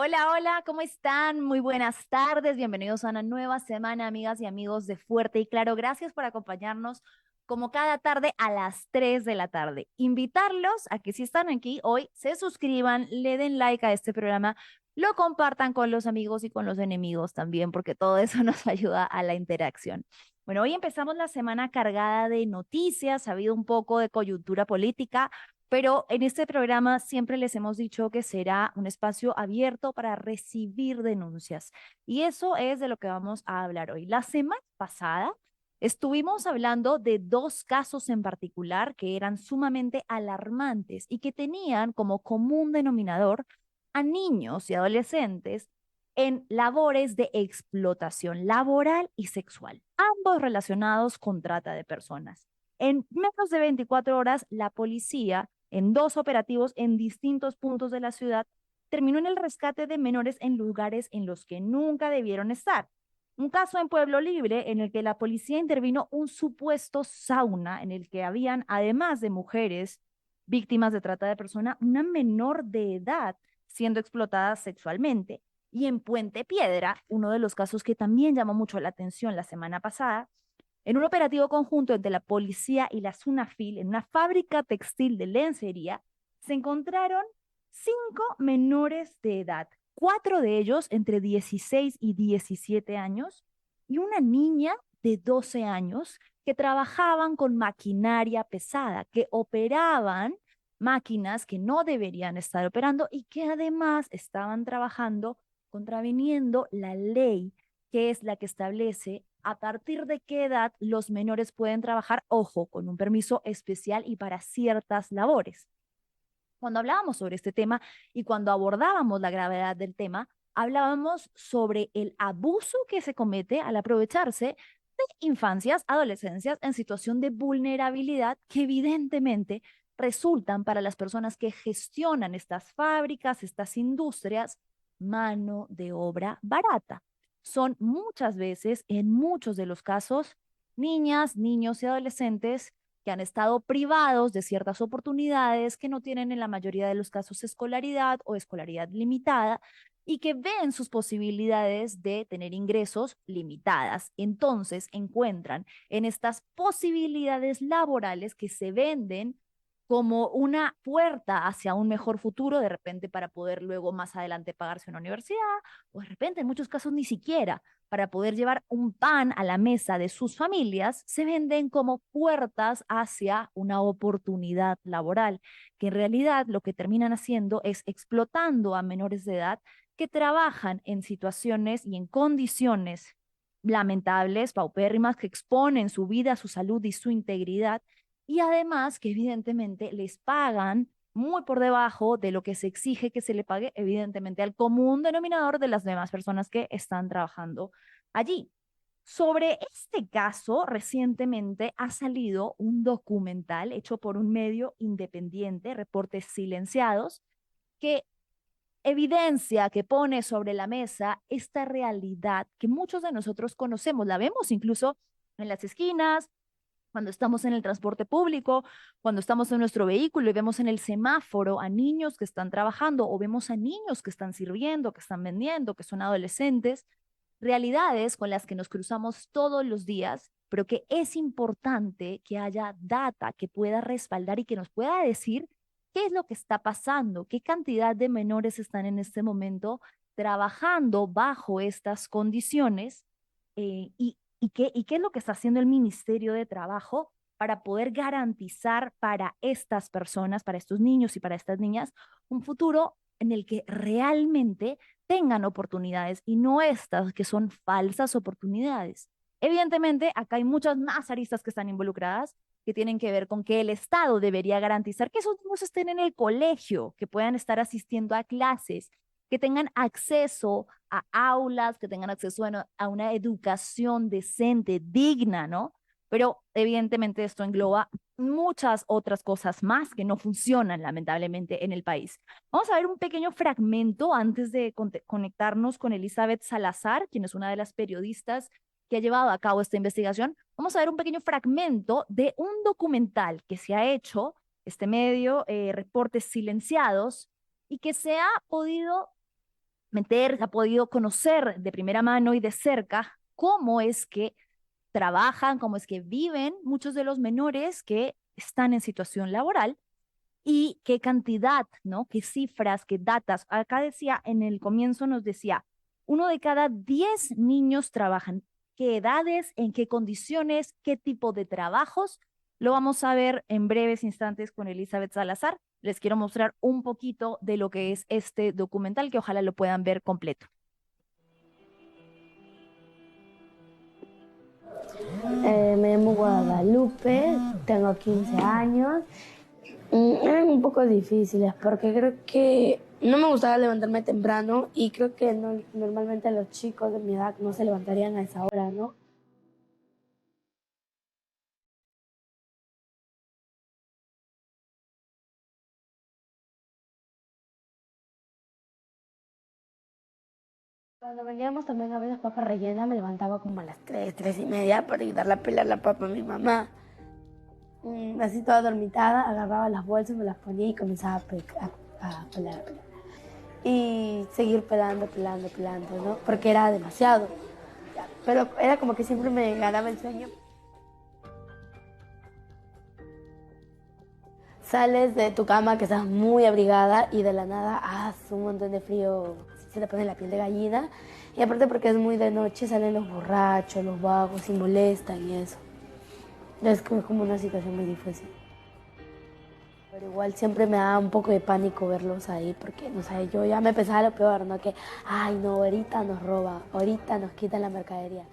Hola, hola, ¿cómo están? Muy buenas tardes, bienvenidos a una nueva semana, amigas y amigos de Fuerte y Claro. Gracias por acompañarnos como cada tarde a las 3 de la tarde. Invitarlos a que si están aquí hoy, se suscriban, le den like a este programa, lo compartan con los amigos y con los enemigos también, porque todo eso nos ayuda a la interacción. Bueno, hoy empezamos la semana cargada de noticias, ha habido un poco de coyuntura política, pero en este programa siempre les hemos dicho que será un espacio abierto para recibir denuncias. Y eso es de lo que vamos a hablar hoy. La semana pasada estuvimos hablando de dos casos en particular que eran sumamente alarmantes y que tenían como común denominador a niños y adolescentes en labores de explotación laboral y sexual, ambos relacionados con trata de personas. En menos de 24 horas, la policía en dos operativos en distintos puntos de la ciudad, terminó en el rescate de menores en lugares en los que nunca debieron estar. Un caso en Pueblo Libre en el que la policía intervino un supuesto sauna en el que habían, además de mujeres víctimas de trata de personas, una menor de edad siendo explotada sexualmente. Y en Puente Piedra, uno de los casos que también llamó mucho la atención la semana pasada, en un operativo conjunto entre la policía y la SUNAFIL en una fábrica textil de lencería, se encontraron 5 menores de edad, 4 de ellos entre 16 y 17 años y una niña de 12 años que trabajaban con maquinaria pesada, que operaban máquinas que no deberían estar operando y que además estaban trabajando contraviniendo la ley que es la que establece a partir de qué edad los menores pueden trabajar, ojo, con un permiso especial y para ciertas labores. Cuando hablábamos sobre este tema y cuando abordábamos la gravedad del tema, hablábamos sobre el abuso que se comete al aprovecharse de infancias, adolescencias en situación de vulnerabilidad que evidentemente resultan para las personas que gestionan estas fábricas, estas industrias, mano de obra barata. Son muchas veces, en muchos de los casos, niñas, niños y adolescentes que han estado privados de ciertas oportunidades, que no tienen en la mayoría de los casos escolaridad o escolaridad limitada y que ven sus posibilidades de tener ingresos limitadas. Entonces encuentran en estas posibilidades laborales que se venden como una puerta hacia un mejor futuro, de repente para poder luego más adelante pagarse una universidad, o de repente en muchos casos ni siquiera para poder llevar un pan a la mesa de sus familias, se venden como puertas hacia una oportunidad laboral, que en realidad lo que terminan haciendo es explotando a menores de edad que trabajan en situaciones y en condiciones lamentables, paupérrimas, que exponen su vida, su salud y su integridad, y además que evidentemente les pagan muy por debajo de lo que se exige que se le pague, evidentemente, al común denominador de las demás personas que están trabajando allí. Sobre este caso, recientemente ha salido un documental hecho por un medio independiente, Reportes Silenciados, que evidencia, que pone sobre la mesa esta realidad que muchos de nosotros conocemos, la vemos incluso en las esquinas, cuando estamos en el transporte público, cuando estamos en nuestro vehículo y vemos en el semáforo a niños que están trabajando o vemos a niños que están sirviendo, que están vendiendo, que son adolescentes, realidades con las que nos cruzamos todos los días, pero que es importante que haya data que pueda respaldar y que nos pueda decir qué es lo que está pasando, qué cantidad de menores están en este momento trabajando bajo estas condiciones y qué es lo que está haciendo el Ministerio de Trabajo para poder garantizar para estas personas, para estos niños y para estas niñas, un futuro en el que realmente tengan oportunidades y no estas que son falsas oportunidades. Evidentemente, acá hay muchas más aristas que están involucradas que tienen que ver con que el Estado debería garantizar que esos niños estén en el colegio, que puedan estar asistiendo a clases, que tengan acceso a aulas, que tengan acceso a una educación decente, digna, ¿no? Pero evidentemente esto engloba muchas otras cosas más que no funcionan lamentablemente en el país. Vamos a ver un pequeño fragmento antes de conectarnos con Elizabeth Salazar, quien es una de las periodistas que ha llevado a cabo esta investigación. Vamos a ver un pequeño fragmento de un documental que se ha hecho, este medio, Reportes Silenciados, y que se ha podido ha podido conocer de primera mano y de cerca cómo es que trabajan, cómo es que viven muchos de los menores que están en situación laboral y qué cantidad, ¿no? Qué cifras, qué datas. Acá decía, en el comienzo nos decía, 1 de cada 10 niños trabajan. ¿Qué edades, en qué condiciones, qué tipo de trabajos? Lo vamos a ver en breves instantes con Elizabeth Salazar. Les quiero mostrar un poquito de lo que es este documental, que ojalá lo puedan ver completo. Me llamo Guadalupe, tengo 15 años. Eran un poco difíciles porque creo que no me gustaba levantarme temprano y creo que normalmente los chicos de mi edad no se levantarían a esa hora, ¿no? Cuando veníamos también a ver las papas rellenas me levantaba como a las 3, 3:30 para ayudarle a pelar la papa a mi mamá. Así toda dormitada, agarraba las bolsas, me las ponía y comenzaba a pelar. Y seguir pelando, ¿no? Porque era demasiado. Pero era como que siempre me ganaba el sueño. Sales de tu cama que estás muy abrigada y de la nada hace un montón de frío, se te pone la piel de gallina. Y aparte porque es muy de noche, salen los borrachos, los vagos y molestan y eso. Es como una situación muy difícil. Pero igual siempre me da un poco de pánico verlos ahí porque, no sé, yo ya me pensaba lo peor, ¿no? Que, ay, no, ahorita nos roba, ahorita nos quitan la mercadería.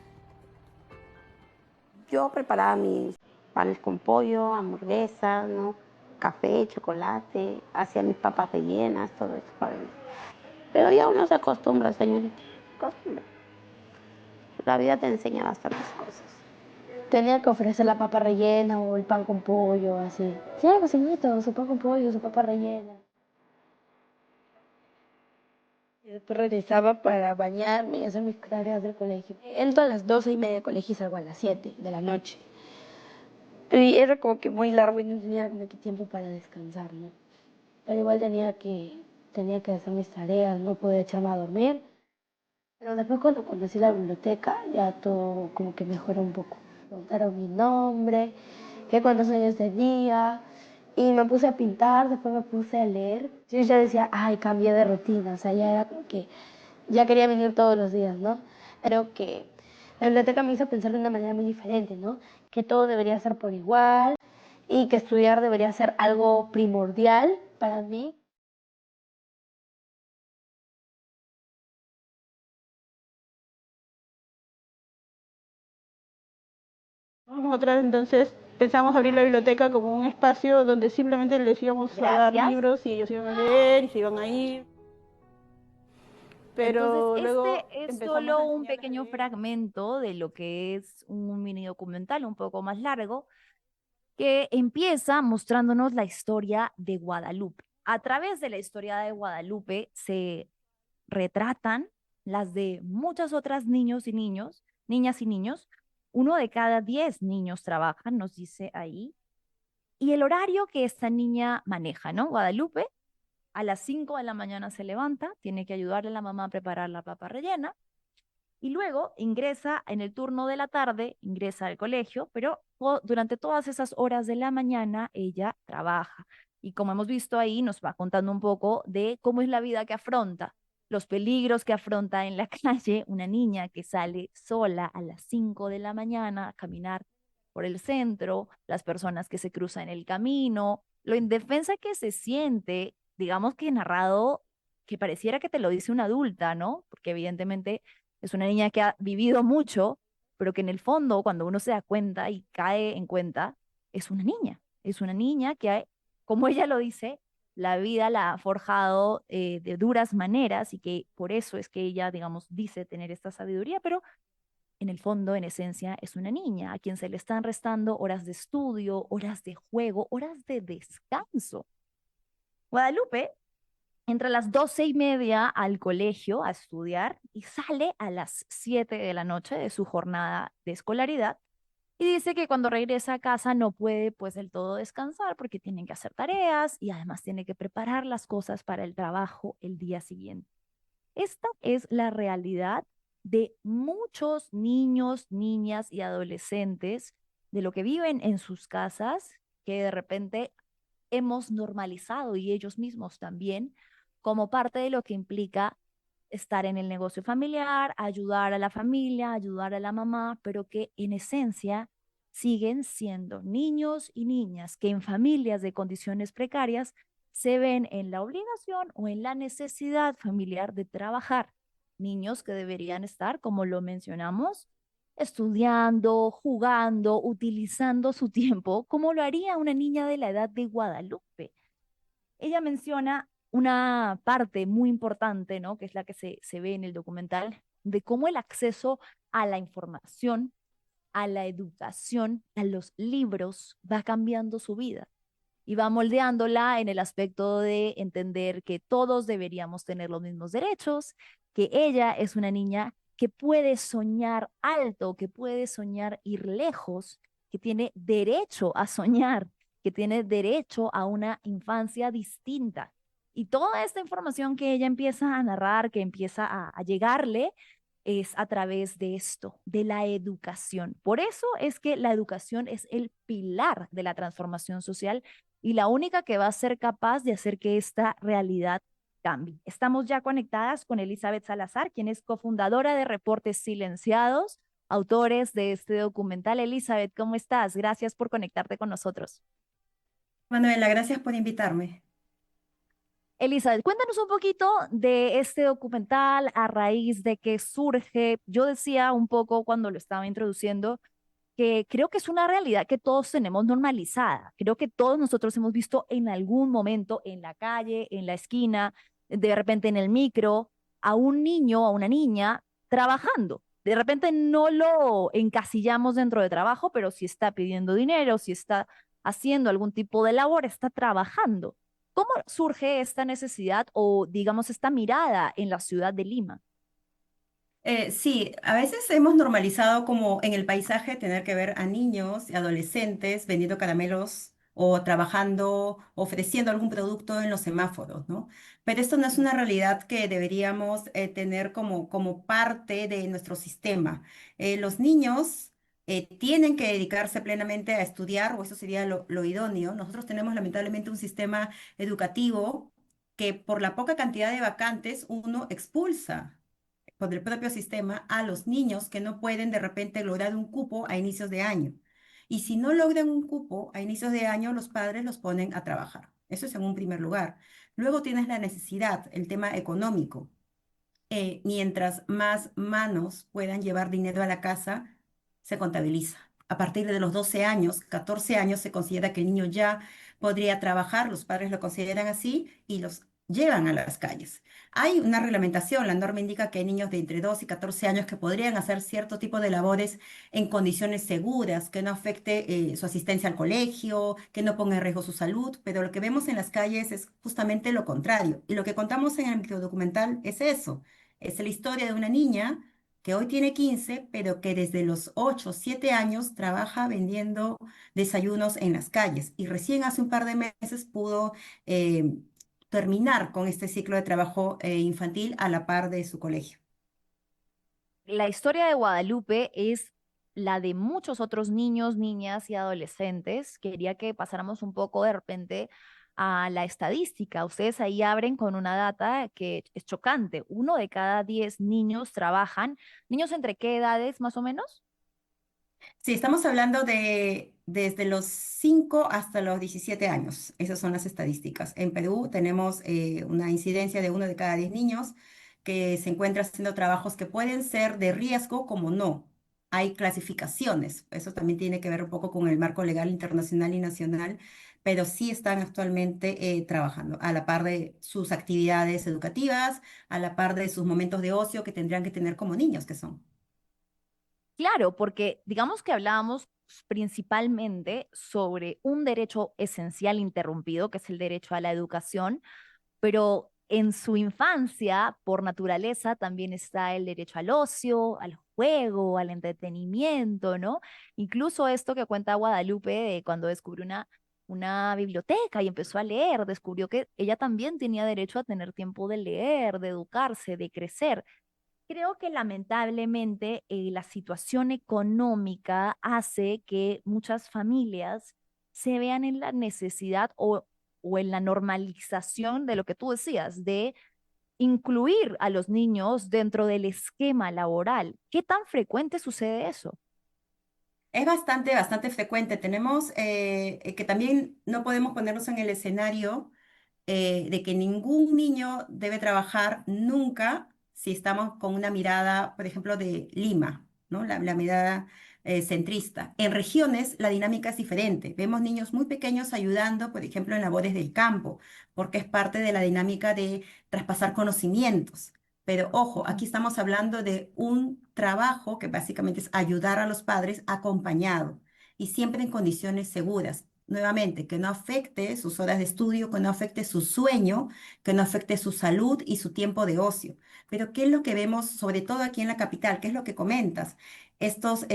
Yo preparaba mis panes con pollo, hamburguesas, ¿no? Café, chocolate, hacía mis papas rellenas, todo eso para mí. Pero ya uno se acostumbra, señorita. Acostumbra. La vida te enseña bastantes cosas. Tenía que ofrecer la papa rellena o el pan con pollo, así. Sí, cocinito, su pan con pollo, su papa rellena. Y después regresaba para bañarme y hacer mis tareas del colegio. Entro a las 12:30 del colegio y salgo a las 7 de la noche. Y era como que muy largo y no tenía como que tiempo para descansar, ¿no? Pero igual tenía que hacer mis tareas, no podía echarme a dormir. Pero después cuando conocí la biblioteca ya todo como que mejoró un poco. Preguntaron mi nombre, qué cuántos años tenía y me puse a pintar, después me puse a leer. Yo ya decía, ay, cambié de rutina, o sea, ya era como que ya quería venir todos los días, ¿no? Creo que la biblioteca me hizo pensar de una manera muy diferente, ¿no? Que todo debería ser por igual y que estudiar debería ser algo primordial para mí. Nosotras entonces pensamos abrir la biblioteca como un espacio donde simplemente les íbamos a dar Gracias. libros y ellos iban a leer y se iban a ir. Entonces, Pero este luego es empezamos solo a un enseñarles a pequeño leer. fragmento de lo que es un mini documental un poco más largo, que empieza mostrándonos la historia de Guadalupe. A través de la historia de Guadalupe se retratan las de muchas otras niñas y niños. 1 de cada 10 niños trabajan, nos dice ahí. Y el horario que esta niña maneja, ¿no? Guadalupe a las 5 de la mañana se levanta, tiene que ayudarle a la mamá a preparar la papa rellena y luego ingresa en el turno de la tarde, ingresa al colegio, pero durante todas esas horas de la mañana ella trabaja. Y como hemos visto ahí, nos va contando un poco de cómo es la vida que afronta, los peligros que afronta en la calle una niña que sale sola a las 5 de la mañana a caminar por el centro, las personas que se cruzan en el camino, lo indefensa que se siente, digamos que narrado, que pareciera que te lo dice una adulta, ¿no? Porque evidentemente es una niña que ha vivido mucho, pero que en el fondo, cuando uno se da cuenta y cae en cuenta, es una niña. Es una niña que, como ella lo dice, la vida la ha forjado de duras maneras y que por eso es que ella, digamos, dice tener esta sabiduría, pero en el fondo, en esencia, es una niña a quien se le están restando horas de estudio, horas de juego, horas de descanso. Guadalupe entra a las 12:30 al colegio a estudiar y sale a las 7 de la noche de su jornada de escolaridad y dice que cuando regresa a casa no puede pues del todo descansar porque tienen que hacer tareas y además tiene que preparar las cosas para el trabajo el día siguiente. Esta es la realidad de muchos niños, niñas y adolescentes, de lo que viven en sus casas, que de repente hemos normalizado y ellos mismos también, como parte de lo que implica estar en el negocio familiar, ayudar a la familia, ayudar a la mamá, pero que en esencia siguen siendo niños y niñas que en familias de condiciones precarias se ven en la obligación o en la necesidad familiar de trabajar. Niños que deberían estar, como lo mencionamos, estudiando, jugando, utilizando su tiempo, como lo haría una niña de la edad de Guadalupe. Ella menciona una parte muy importante, ¿no? Que es la que se ve en el documental, de cómo el acceso a la información, a la educación, a los libros, va cambiando su vida y va moldeándola en el aspecto de entender que todos deberíamos tener los mismos derechos, que ella es una niña que puede soñar alto, que puede soñar ir lejos, que tiene derecho a soñar, que tiene derecho a una infancia distinta. Y toda esta información que ella empieza a narrar, que empieza a llegarle, es a través de esto, de la educación. Por eso es que la educación es el pilar de la transformación social y la única que va a ser capaz de hacer que esta realidad cambie. Estamos ya conectadas con Elizabeth Salazar, quien es cofundadora de Reportes Silenciados, autores de este documental. Elizabeth, ¿cómo estás? Gracias por conectarte con nosotros. Manuela, gracias por invitarme. Elizabeth, cuéntanos un poquito de este documental, a raíz de que surge. Yo decía un poco cuando lo estaba introduciendo que creo que es una realidad que todos tenemos normalizada. Creo que todos nosotros hemos visto en algún momento en la calle, en la esquina, de repente en el micro, a un niño, a una niña trabajando. De repente no lo encasillamos dentro de trabajo, pero si está pidiendo dinero, si está haciendo algún tipo de labor, está trabajando. ¿Cómo surge esta necesidad o, digamos, esta mirada en la ciudad de Lima? Sí, a veces hemos normalizado como en el paisaje tener que ver a niños y adolescentes vendiendo caramelos o trabajando, ofreciendo algún producto en los semáforos, ¿no? Pero esto no es una realidad que deberíamos tener como parte de nuestro sistema. Los niños tienen que dedicarse plenamente a estudiar, o eso sería lo idóneo. Nosotros tenemos lamentablemente un sistema educativo que por la poca cantidad de vacantes uno expulsa por el propio sistema a los niños que no pueden de repente lograr un cupo a inicios de año. Y si no logran un cupo a inicios de año, los padres los ponen a trabajar. Eso es en un primer lugar. Luego tienes la necesidad, el tema económico. Mientras más manos puedan llevar dinero a la casa, se contabiliza. A partir de los 12 años, 14 años, se considera que el niño ya podría trabajar, los padres lo consideran así y los llevan a las calles. Hay una reglamentación, la norma indica que hay niños de entre 2 y 14 años que podrían hacer cierto tipo de labores en condiciones seguras, que no afecte su asistencia al colegio, que no ponga en riesgo su salud, pero lo que vemos en las calles es justamente lo contrario. Y lo que contamos en el microdocumental es eso. Es la historia de una niña que hoy tiene 15, pero que desde los 8 o 7 años trabaja vendiendo desayunos en las calles. Y recién hace un par de meses pudo eh, terminar con este ciclo de trabajo infantil a la par de su colegio. La historia de Guadalupe es la de muchos otros niños, niñas y adolescentes. Quería que pasáramos un poco de repente a la estadística. Ustedes ahí abren con una data que es chocante. 1 de cada 10 niños trabajan. ¿Niños entre qué edades más o menos? Sí, estamos hablando de desde los 5 hasta los 17 años. Esas son las estadísticas. En Perú tenemos una incidencia de 1 de cada 10 niños que se encuentra haciendo trabajos que pueden ser de riesgo como no. Hay clasificaciones. Eso también tiene que ver un poco con el marco legal internacional y nacional, pero sí están actualmente trabajando a la par de sus actividades educativas, a la par de sus momentos de ocio que tendrían que tener como niños que son. Claro, porque digamos que hablábamos principalmente sobre un derecho esencial interrumpido, que es el derecho a la educación, pero en su infancia, por naturaleza, también está el derecho al ocio, al juego, al entretenimiento, ¿no? Incluso esto que cuenta Guadalupe de cuando descubre una una biblioteca y empezó a leer, descubrió que ella también tenía derecho a tener tiempo de leer, de educarse, de crecer. Creo que lamentablemente la situación económica hace que muchas familias se vean en la necesidad o en la normalización de lo que tú decías, de incluir a los niños dentro del esquema laboral. ¿Qué tan frecuente sucede eso? Es bastante, bastante frecuente. Tenemos que también no podemos ponernos en el escenario de que ningún niño debe trabajar nunca si estamos con una mirada, por ejemplo, de Lima, ¿no? La mirada centrista. En regiones la dinámica es diferente. Vemos niños muy pequeños ayudando, por ejemplo, en labores del campo, porque es parte de la dinámica de traspasar conocimientos. Pero ojo, aquí estamos hablando de un trabajo que básicamente es ayudar a los padres acompañado y siempre en condiciones seguras. Nuevamente, que no afecte sus horas de estudio, que no afecte su sueño, que no afecte su salud y su tiempo de ocio. Pero ¿qué es lo que vemos, sobre todo aquí en la capital? ¿Qué es lo que comentas? Estos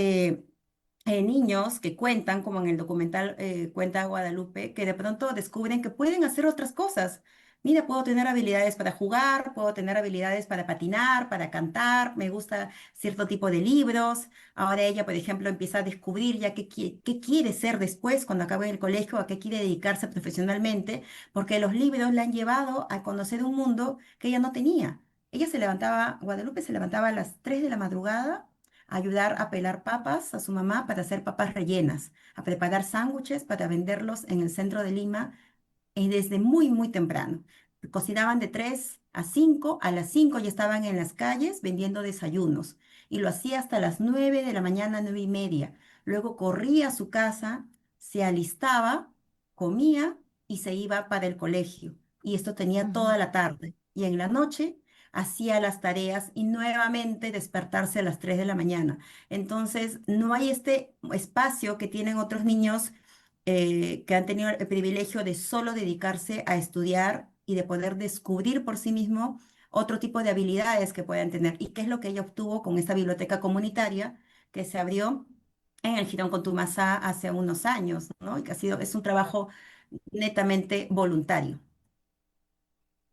niños que cuentan, como en el documental Cuenta Guadalupe, que de pronto descubren que pueden hacer otras cosas. Mira, puedo tener habilidades para jugar, puedo tener habilidades para patinar, para cantar, me gusta cierto tipo de libros. Ahora ella, por ejemplo, empieza a descubrir ya qué quiere ser después cuando acabe el colegio, a qué quiere dedicarse profesionalmente, porque los libros la han llevado a conocer un mundo que ella no tenía. Ella se levantaba, Guadalupe se levantaba a las 3 de la madrugada a ayudar a pelar papas a su mamá para hacer papas rellenas, a preparar sándwiches para venderlos en el centro de Lima desde muy, muy temprano. Cocinaban de 3 a 5, a las 5 ya estaban en las calles vendiendo desayunos y lo hacía hasta las 9 de la mañana, 9:30. Luego corría a su casa, se alistaba, comía y se iba para el colegio. Y esto tenía Ujú. toda la tarde. Y en la noche hacía las tareas y nuevamente despertarse a las 3 de la mañana. Entonces, no hay este espacio que tienen otros niños que han tenido el privilegio de solo dedicarse a estudiar y de poder descubrir por sí mismo otro tipo de habilidades que puedan tener. ¿Y qué es lo que ella obtuvo con esta biblioteca comunitaria que se abrió en el Girón Contumazá hace unos años, ¿no? Y que es un trabajo netamente voluntario.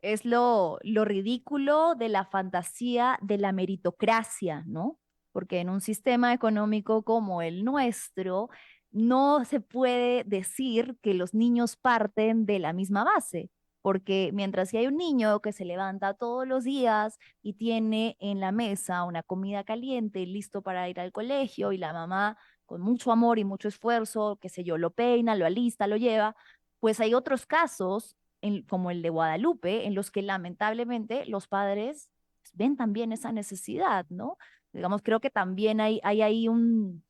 Es lo ridículo de la fantasía de la meritocracia, ¿no? Porque en un sistema económico como el nuestro, no se puede decir que los niños parten de la misma base, porque mientras si hay un niño que se levanta todos los días y tiene en la mesa una comida caliente listo para ir al colegio y la mamá con mucho amor y mucho esfuerzo, qué sé yo, lo peina, lo alista, lo lleva, pues hay otros casos como el de Guadalupe, en los que lamentablemente los padres ven también esa necesidad, ¿no? Digamos, creo que también hay ahí un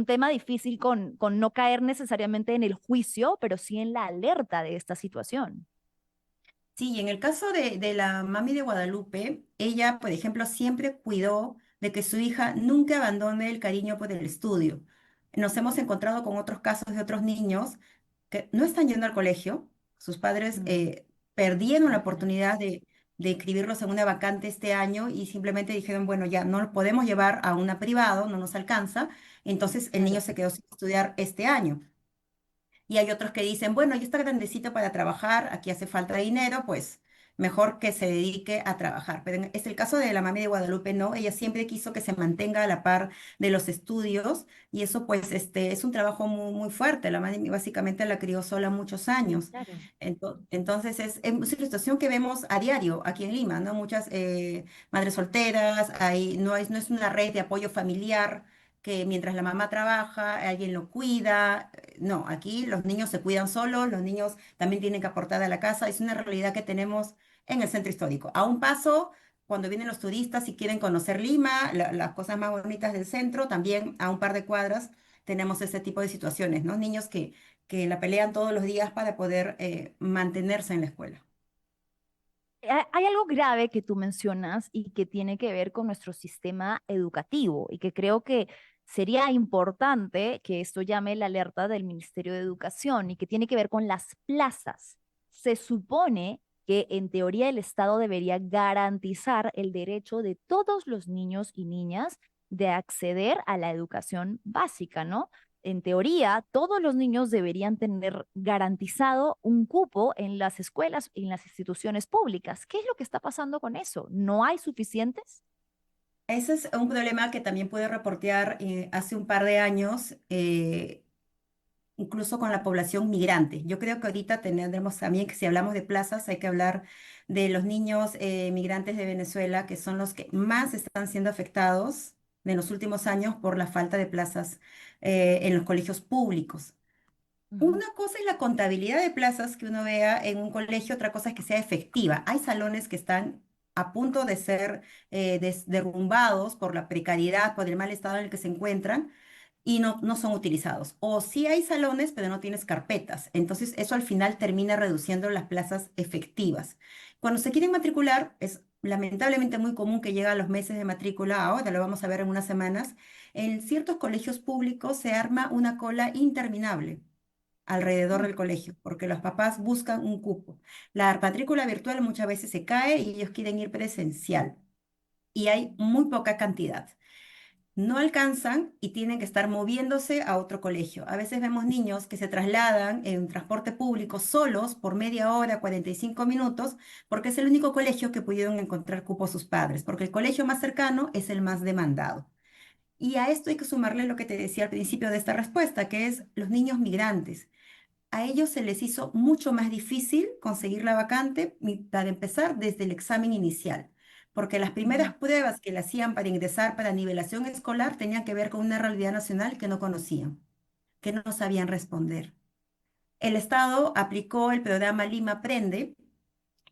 tema difícil con no caer necesariamente en el juicio, pero sí en la alerta de esta situación. Sí, en el caso de la mami de Guadalupe, ella, por ejemplo, siempre cuidó de que su hija nunca abandone el cariño por el estudio. Nos hemos encontrado con otros casos de otros niños que no están yendo al colegio, sus padres Mm, perdieron la imagínate. oportunidad de inscribirlos en una vacante este año y simplemente dijeron, bueno, ya no lo podemos llevar a una privado, no nos alcanza, entonces el niño Claro. se quedó sin estudiar este año. Y hay otros que dicen, bueno, ya está grandecito para trabajar, aquí hace falta dinero, pues mejor que se dedique a trabajar. Pero es el caso de la mami de Guadalupe, no, ella siempre quiso que se mantenga a la par de los estudios y eso pues es un trabajo muy, muy fuerte. La mami básicamente la crió sola muchos años. Claro. Entonces es una situación que vemos a diario aquí en Lima, ¿no? Muchas madres solteras, no es una red de apoyo familiar que mientras la mamá trabaja, alguien lo cuida. No, aquí los niños se cuidan solos, los niños también tienen que aportar a la casa. Es una realidad que tenemos en el centro histórico. A un paso, cuando vienen los turistas y quieren conocer Lima, las cosas más bonitas del centro, también a un par de cuadras tenemos ese tipo de situaciones, ¿no? Niños que la pelean todos los días para poder mantenerse en la escuela. Hay algo grave que tú mencionas y que tiene que ver con nuestro sistema educativo y que creo que sería importante que esto llame la alerta del Ministerio de Educación y que tiene que ver con las plazas. Se supone que en teoría el Estado debería garantizar el derecho de todos los niños y niñas de acceder a la educación básica, ¿no? en teoría, todos los niños deberían tener garantizado un cupo en las escuelas y en las instituciones públicas. ¿Qué es lo que está pasando con eso? ¿No hay suficientes? Ese es un problema que también pude reportear hace un par de años, incluso con la población migrante. Yo creo que ahorita tendremos también que si hablamos de plazas, hay que hablar de los niños migrantes de Venezuela, que son los que más están siendo afectados en los últimos años por la falta de plazas en los colegios públicos. Ujú, Una cosa es la contabilidad de plazas que uno vea en un colegio, otra cosa es que sea efectiva. Hay salones que están a punto de ser derrumbados por la precariedad, por el mal estado en el que se encuentran y no son utilizados. O sí hay salones, pero no tienes carpetas. Entonces eso al final termina reduciendo las plazas efectivas. Cuando se quieren matricular, es lamentablemente muy común que llega a los meses de matrícula, ahora lo vamos a ver en unas semanas, en ciertos colegios públicos se arma una cola interminable alrededor mm, del colegio, porque los papás buscan un cupo. La matrícula virtual muchas veces se cae y ellos quieren ir presencial y hay muy poca cantidad. No alcanzan y tienen que estar moviéndose a otro colegio. A veces vemos niños que se trasladan en transporte público solos por media hora, 45 minutos, porque es el único colegio que pudieron encontrar cupo sus padres, porque el colegio más cercano es el más demandado. Y a esto hay que sumarle lo que te decía al principio de esta respuesta, que es los niños migrantes. A ellos se les hizo mucho más difícil conseguir la vacante para empezar desde el examen inicial, porque las ujú. primeras pruebas que le hacían para ingresar para nivelación escolar tenían que ver con una realidad nacional que no conocían, que no sabían responder. El Estado aplicó el programa Lima Aprende,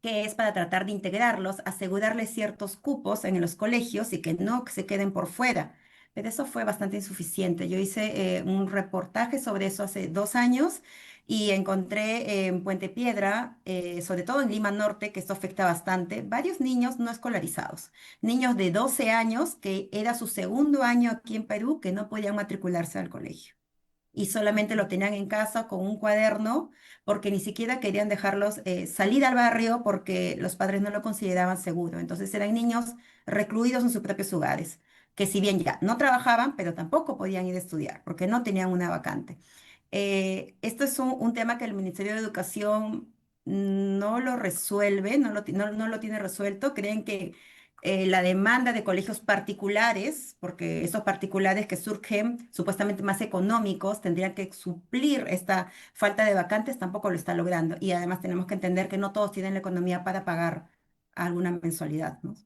que es para tratar de integrarlos, asegurarles ciertos cupos en los colegios y que no se queden por fuera. Pero eso fue bastante insuficiente. Yo hice un reportaje sobre eso hace 2 años y encontré en Puente Piedra, sobre todo en Lima Norte, que esto afecta bastante, varios niños no escolarizados, niños de 12 años que era su segundo año aquí en Perú que no podían matricularse al colegio y solamente lo tenían en casa con un cuaderno porque ni siquiera querían dejarlos salir al barrio porque los padres no lo consideraban seguro. Entonces eran niños recluidos en sus propios hogares, que si bien ya no trabajaban, pero tampoco podían ir a estudiar porque no tenían una vacante. Esto es un tema que el Ministerio de Educación no lo resuelve, no lo tiene resuelto. Creen que la demanda de colegios particulares, porque esos particulares que surgen supuestamente más económicos, tendrían que suplir esta falta de vacantes, tampoco lo está logrando. Y además tenemos que entender que no todos tienen la economía para pagar alguna mensualidad, ¿no?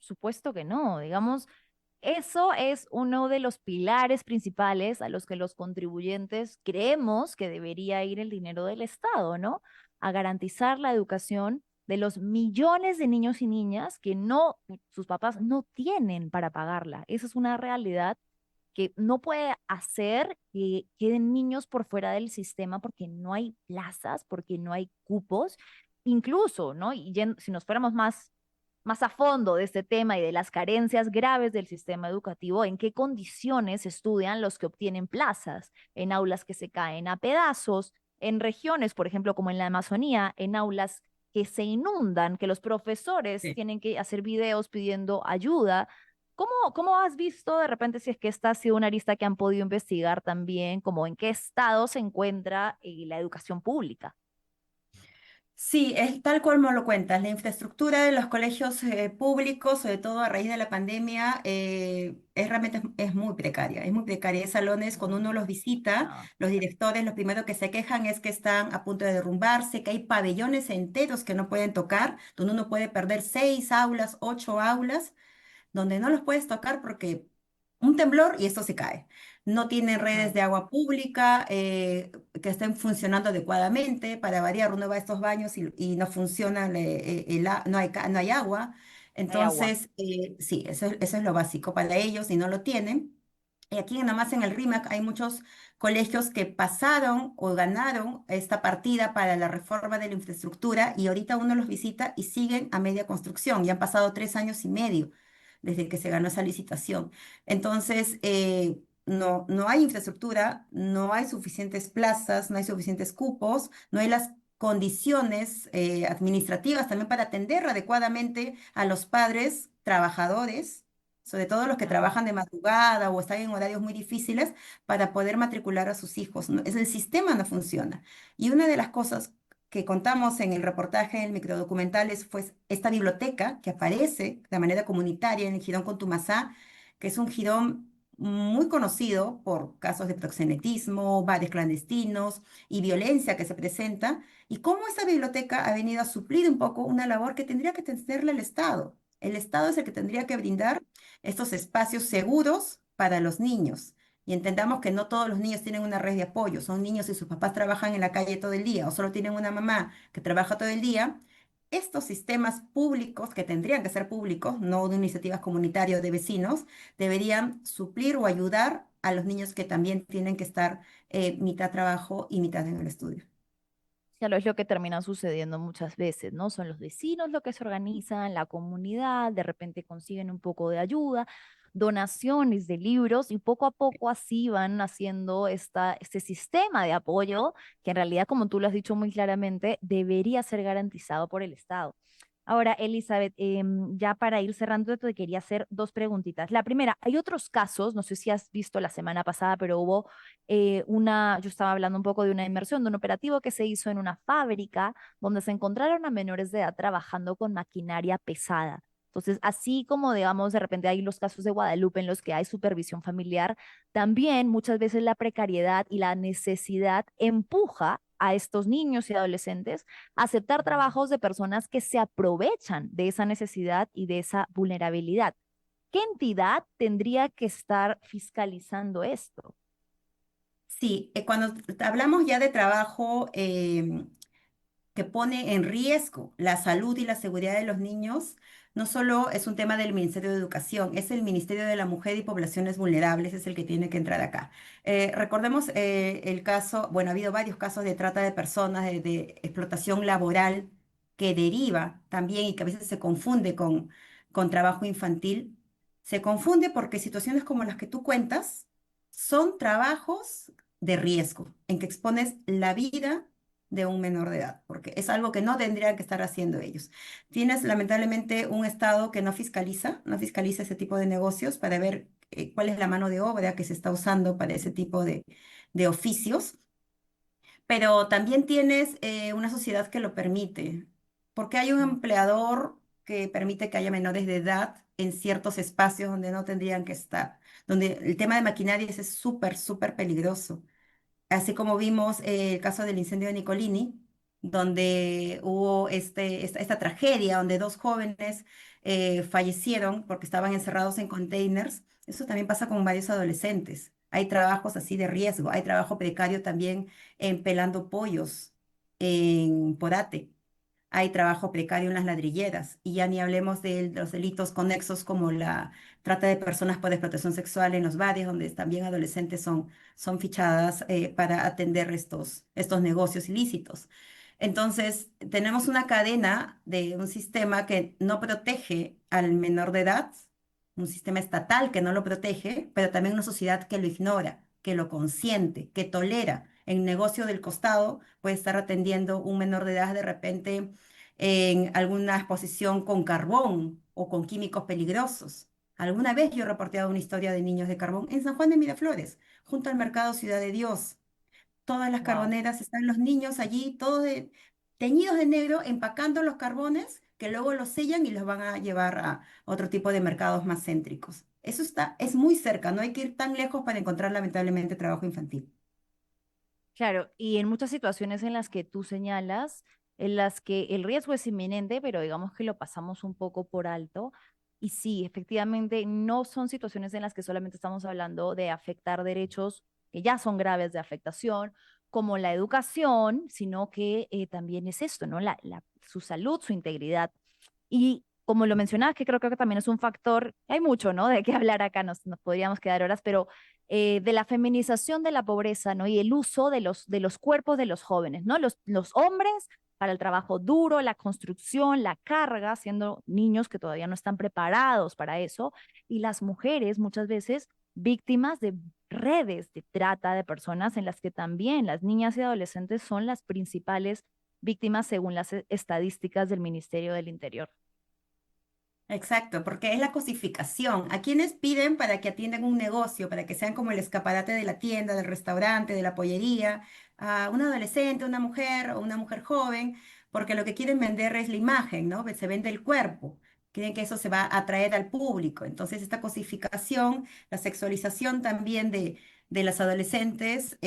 Supuesto que no, digamos, eso es uno de los pilares principales a los que los contribuyentes creemos que debería ir el dinero del Estado, ¿no? A garantizar la educación de los millones de niños y niñas que no, sus papás no tienen para pagarla. Esa es una realidad que no puede hacer que queden niños por fuera del sistema porque no hay plazas, porque no hay cupos, incluso, ¿no? Y si nos fuéramos más a fondo de este tema y de las carencias graves del sistema educativo, en qué condiciones estudian los que obtienen plazas, en aulas que se caen a pedazos, en regiones, por ejemplo, como en la Amazonía, en aulas que se inundan, que los profesores Sí. tienen que hacer videos pidiendo ayuda. ¿Cómo has visto de repente si es que esta ha sido una arista que han podido investigar también, como en qué estado se encuentra la educación pública? Sí, es tal cual me lo cuentas. La infraestructura de los colegios públicos, sobre todo a raíz de la pandemia, realmente es muy precaria. Es muy precaria. Hay salones, cuando uno los visita, No, los directores, lo primero que se quejan es que están a punto de derrumbarse, que hay pabellones enteros que no pueden tocar, donde uno puede perder 6 aulas, 8 aulas donde no los puedes tocar porque un temblor y esto se cae. No tienen redes no, de agua pública que estén funcionando adecuadamente. Para variar, uno va a estos baños y no funciona, no hay agua. no hay agua. Entonces, sí, eso es lo básico para ellos y no lo tienen. Y aquí nomás en el RIMAC hay muchos colegios que pasaron o ganaron esta partida para la reforma de la infraestructura y ahorita uno los visita y siguen a media construcción. Ya han pasado 3 años y medio desde que se ganó esa licitación. Entonces, no hay infraestructura, no hay suficientes plazas, no hay suficientes cupos, no hay las condiciones administrativas también para atender adecuadamente a los padres trabajadores, sobre todo los que trabajan de madrugada o están en horarios muy difíciles para poder matricular a sus hijos. El sistema no funciona. Y una de las cosas que contamos en el reportaje, en el microdocumental, es pues, esta biblioteca que aparece de manera comunitaria en el Jirón Contumasá, que es un jirón muy conocido por casos de proxenetismo, bares clandestinos y violencia que se presenta, y cómo esa biblioteca ha venido a suplir un poco una labor que tendría que tenerle el Estado. El Estado es el que tendría que brindar estos espacios seguros para los niños. Y entendamos que no todos los niños tienen una red de apoyo. Son niños y sus papás trabajan en la calle todo el día o solo tienen una mamá que trabaja todo el día. Estos sistemas públicos, que tendrían que ser públicos, no de iniciativas comunitarias de vecinos, deberían suplir o ayudar a los niños que también tienen que estar mitad trabajo y mitad en el estudio. Claro, es lo que termina sucediendo muchas veces, ¿no? Son los vecinos los que se organizan, la comunidad, de repente consiguen un poco de ayuda, donaciones de libros y poco a poco así van haciendo este sistema de apoyo que en realidad, como tú lo has dicho muy claramente, debería ser garantizado por el Estado. Ahora, Elizabeth, ya para ir cerrando, te quería hacer dos preguntitas. La primera, hay otros casos, no sé si has visto la semana pasada, pero hubo yo estaba hablando un poco de una inmersión, de un operativo que se hizo en una fábrica donde se encontraron a menores de edad trabajando con maquinaria pesada. Entonces, así como, digamos, de repente hay los casos de Guadalupe en los que hay supervisión familiar, también muchas veces la precariedad y la necesidad empuja a estos niños y adolescentes a aceptar trabajos de personas que se aprovechan de esa necesidad y de esa vulnerabilidad. ¿Qué entidad tendría que estar fiscalizando esto? Sí, cuando hablamos ya de trabajo que pone en riesgo la salud y la seguridad de los niños, no solo es un tema del Ministerio de Educación, es el Ministerio de la Mujer y Poblaciones Vulnerables, es el que tiene que entrar acá. Recordemos el caso, bueno, ha habido varios casos de trata de personas, de explotación laboral que deriva también y que a veces se confunde con trabajo infantil. Se confunde porque situaciones como las que tú cuentas son trabajos de riesgo, en que expones la vida de un menor de edad, porque es algo que no tendrían que estar haciendo ellos. Tienes lamentablemente un Estado que no fiscaliza ese tipo de negocios para ver cuál es la mano de obra que se está usando para ese tipo de oficios, pero también tienes una sociedad que lo permite, porque hay un empleador que permite que haya menores de edad en ciertos espacios donde no tendrían que estar, donde el tema de maquinarias es súper, súper peligroso. Así como vimos el caso del incendio de Nicolini, donde hubo esta tragedia, donde dos jóvenes fallecieron porque estaban encerrados en containers. Eso también pasa con varios adolescentes. Hay trabajos así de riesgo, hay trabajo precario también en pelando pollos, en Porate. Hay trabajo precario en las ladrilleras y ya ni hablemos de los delitos conexos como la trata de personas por explotación sexual en los bares, donde también adolescentes son fichadas para atender estos negocios ilícitos. Entonces, tenemos una cadena de un sistema que no protege al menor de edad, un sistema estatal que no lo protege, pero también una sociedad que lo ignora, que lo consiente, que tolera. El negocio del costado puede estar atendiendo un menor de edad de repente en alguna exposición con carbón o con químicos peligrosos. Alguna vez yo he reporteado una historia de niños de carbón en San Juan de Miraflores, junto al mercado Ciudad de Dios. Todas las Wow. carboneras están los niños allí, teñidos de negro, empacando los carbones que luego los sellan y los van a llevar a otro tipo de mercados más céntricos. Es muy cerca, no hay que ir tan lejos para encontrar lamentablemente trabajo infantil. Claro, y en muchas situaciones en las que tú señalas, en las que el riesgo es inminente, pero digamos que lo pasamos un poco por alto. Y sí, efectivamente, no son situaciones en las que solamente estamos hablando de afectar derechos que ya son graves de afectación, como la educación, sino que también es esto, ¿no? Su salud, su integridad. Y como lo mencionaba, que creo que también es un factor, hay mucho, ¿no? De qué hablar acá, nos podríamos quedar horas, pero de la feminización de la pobreza, ¿no? Y el uso de los cuerpos de los jóvenes, ¿no? Los hombres para el trabajo duro, la construcción, la carga, siendo niños que todavía no están preparados para eso, y las mujeres muchas veces víctimas de redes de trata de personas en las que también las niñas y adolescentes son las principales víctimas según las estadísticas del Ministerio del Interior. Exacto, porque es la cosificación. ¿A quienes piden para que atiendan un negocio, para que sean como el escaparate de la tienda, del restaurante, de la pollería? A un adolescente, una mujer o una mujer joven, porque lo que quieren vender es la imagen, ¿no? Se vende el cuerpo. Quieren que eso se va a atraer al público. Entonces, esta cosificación, la sexualización también de las adolescentes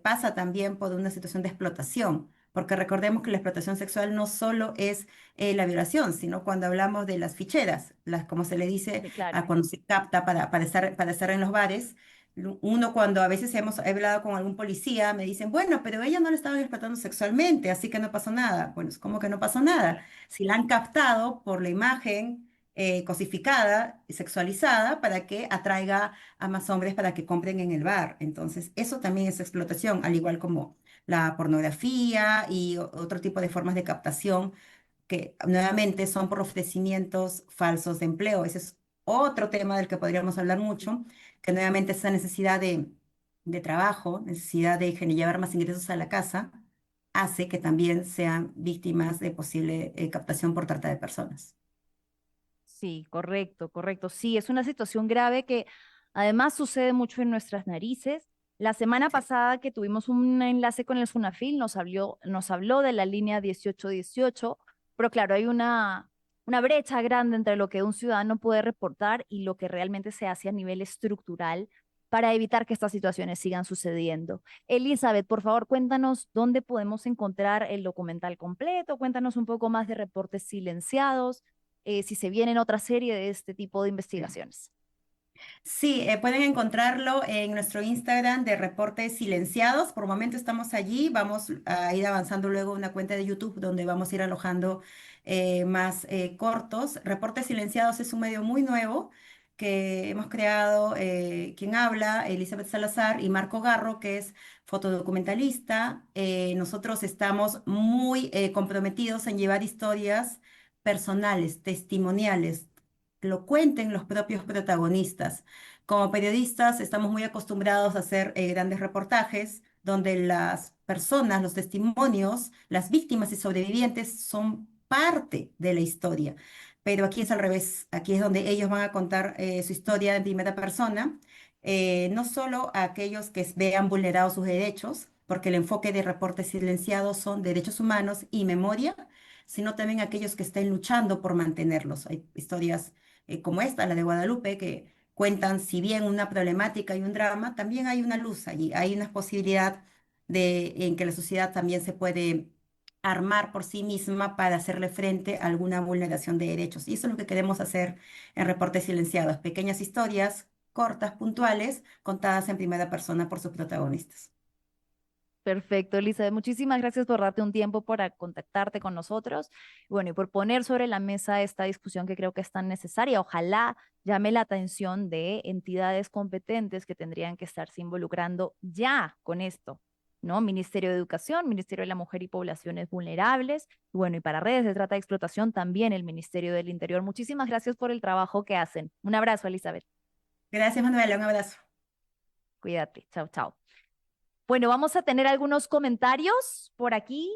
pasa también por una situación de explotación. Porque recordemos que la explotación sexual no solo es la violación, sino cuando hablamos de las ficheras, como se le dice Sí, claro. a cuando se capta para estar en los bares. Uno cuando a veces he hablado con algún policía, me dicen, bueno, pero ella no le estaban explotando sexualmente, así que no pasó nada. Bueno, es como que no pasó nada. Si la han captado por la imagen cosificada y sexualizada para que atraiga a más hombres para que compren en el bar. Entonces, eso también es explotación, al igual como la pornografía y otro tipo de formas de captación que nuevamente son por ofrecimientos falsos de empleo. Ese es otro tema del que podríamos hablar mucho, que nuevamente esa necesidad de trabajo, necesidad de llevar más ingresos a la casa, hace que también sean víctimas de posible captación por trata de personas. Sí, correcto, correcto. Sí, es una situación grave que además sucede mucho en nuestras narices. La semana Sí. pasada que tuvimos un enlace con el SUNAFIL, nos habló de la línea 1818, pero claro, hay una brecha grande entre lo que un ciudadano puede reportar y lo que realmente se hace a nivel estructural para evitar que estas situaciones sigan sucediendo. Elizabeth, por favor, cuéntanos dónde podemos encontrar el documental completo, cuéntanos un poco más de reportes silenciados, si se viene otra serie de este tipo de investigaciones. Sí, pueden encontrarlo en nuestro Instagram de Reportes Silenciados. Por el momento estamos allí. Vamos a ir avanzando luego una cuenta de YouTube donde vamos a ir alojando más cortos. Reportes Silenciados es un medio muy nuevo que hemos creado, quien habla, Elizabeth Salazar y Marco Garro, que es fotodocumentalista. Nosotros estamos muy comprometidos en llevar historias personales, testimoniales, lo cuenten los propios protagonistas. Como periodistas estamos muy acostumbrados a hacer grandes reportajes donde las personas, los testimonios, las víctimas y sobrevivientes son parte de la historia. Pero aquí es al revés, aquí es donde ellos van a contar su historia en primera persona, no solo a aquellos que vean vulnerados sus derechos, porque el enfoque de reportes silenciados son derechos humanos y memoria, sino también a aquellos que estén luchando por mantenerlos. Hay historias como esta, la de Guadalupe, que cuentan, si bien una problemática y un drama, también hay una luz allí, hay una posibilidad en que la sociedad también se puede armar por sí misma para hacerle frente a alguna vulneración de derechos. Y eso es lo que queremos hacer en Reportes Silenciados, pequeñas historias cortas, puntuales, contadas en primera persona por sus protagonistas. Perfecto, Elizabeth. Muchísimas gracias por darte un tiempo para contactarte con nosotros. Bueno, y por poner sobre la mesa esta discusión que creo que es tan necesaria. Ojalá llame la atención de entidades competentes que tendrían que estarse involucrando ya con esto, ¿no? Ministerio de Educación, Ministerio de la Mujer y Poblaciones Vulnerables. Bueno, y para redes de trata de explotación también el Ministerio del Interior. Muchísimas gracias por el trabajo que hacen. Un abrazo, Elizabeth. Gracias, Manuela, un abrazo. Cuídate. Chao, chao. Bueno, vamos a tener algunos comentarios por aquí.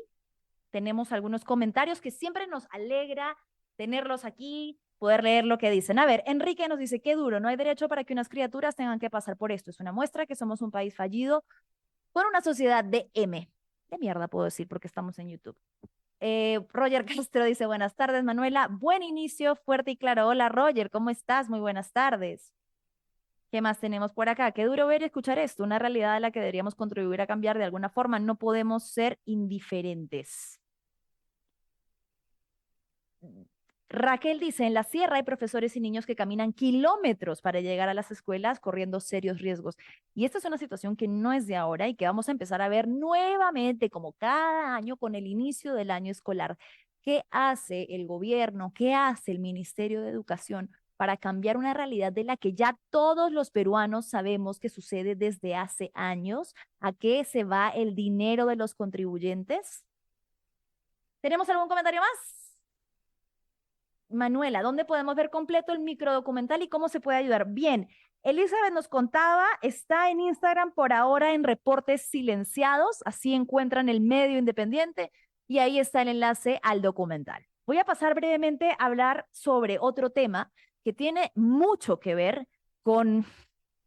Tenemos algunos comentarios que siempre nos alegra tenerlos aquí, poder leer lo que dicen. A ver, Enrique nos dice, qué duro, no hay derecho para que unas criaturas tengan que pasar por esto. Es una muestra que somos un país fallido con una sociedad de M. De mierda puedo decir porque estamos en YouTube. Roger Castro dice, buenas tardes, Manuela. Buen inicio, fuerte y claro. Hola, Roger, ¿cómo estás? Muy buenas tardes. ¿Qué más tenemos por acá? Qué duro ver y escuchar esto, una realidad a la que deberíamos contribuir a cambiar de alguna forma. No podemos ser indiferentes. Raquel dice, en la sierra hay profesores y niños que caminan kilómetros para llegar a las escuelas corriendo serios riesgos. Y esta es una situación que no es de ahora y que vamos a empezar a ver nuevamente, como cada año, con el inicio del año escolar. ¿Qué hace el gobierno? ¿Qué hace el Ministerio de Educación para cambiar una realidad de la que ya todos los peruanos sabemos que sucede desde hace años? ¿A qué se va el dinero de los contribuyentes? ¿Tenemos algún comentario más? Manuela, ¿dónde podemos ver completo el microdocumental y cómo se puede ayudar? Bien, Elizabeth nos contaba, está en Instagram por ahora en Reportes Silenciados, así encuentran el medio independiente y ahí está el enlace al documental. voy a pasar brevemente a hablar sobre otro tema que tiene mucho que ver con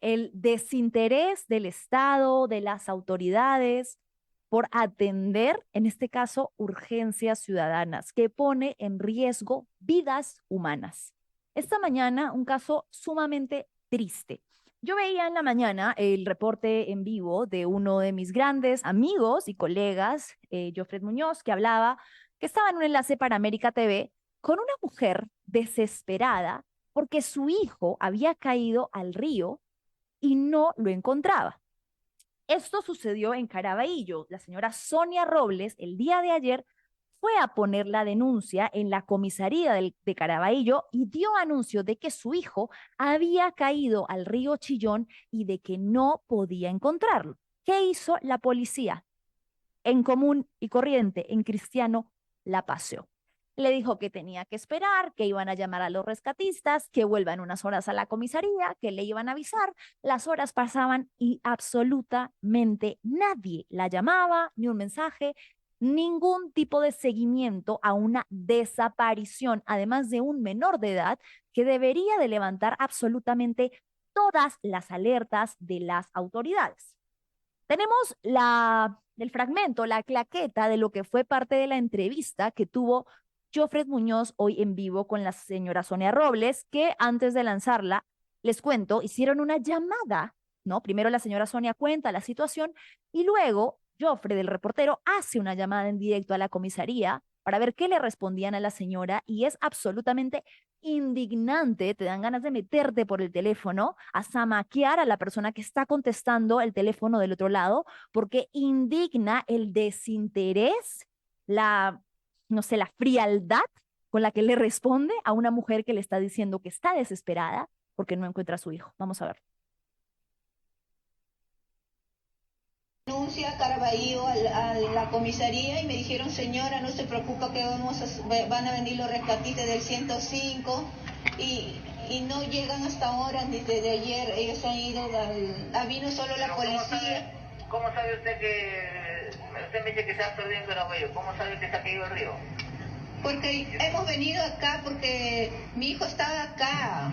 el desinterés del Estado, de las autoridades, por atender, en este caso, urgencias ciudadanas, que pone en riesgo vidas humanas. Esta mañana, un caso sumamente triste. Yo veía en la mañana el reporte en vivo de uno de mis grandes amigos y colegas, Jofred Muñoz, que hablaba que estaba en un enlace para América TV con una mujer desesperada porque su hijo había caído al río y no lo encontraba. Esto sucedió en Caraballo. La señora Sonia Robles el día de ayer fue a poner la denuncia en la comisaría de Caraballo y dio anuncio de que su hijo había caído al río Chillón y de que no podía encontrarlo. ¿Qué hizo la policía? En común y corriente, en cristiano, la paseó. Le dijo que tenía que esperar, que iban a llamar a los rescatistas, que vuelvan unas horas a la comisaría, que le iban a avisar. Las horas pasaban y absolutamente nadie la llamaba, ni un mensaje, ningún tipo de seguimiento a una desaparición, además de un menor de edad que debería de levantar absolutamente todas las alertas de las autoridades. Tenemos el fragmento, la claqueta de lo que fue parte de la entrevista que tuvo Jofred Muñoz hoy en vivo con la señora Sonia Robles, que antes de lanzarla, les cuento, hicieron una llamada, ¿no? Primero la señora Sonia cuenta la situación y luego Jofred, el reportero, hace una llamada en directo a la comisaría para ver qué le respondían a la señora y es absolutamente indignante, te dan ganas de meterte por el teléfono, a zamaquear a la persona que está contestando el teléfono del otro lado, porque indigna el desinterés, no sé, la frialdad con la que le responde a una mujer que le está diciendo que está desesperada porque no encuentra a su hijo. Vamos a ver. Denuncia a Caraballo a la comisaría y me dijeron, señora, no se preocupa que van a venir los rescatistas del 105 y no llegan hasta ahora, desde ayer ellos han ido, vino solo la policía. ¿Cómo sabe usted que, usted me dice que se ha perdido en Caraballo, cómo sabe que se ha caído el río? Porque hemos venido acá porque mi hijo estaba acá.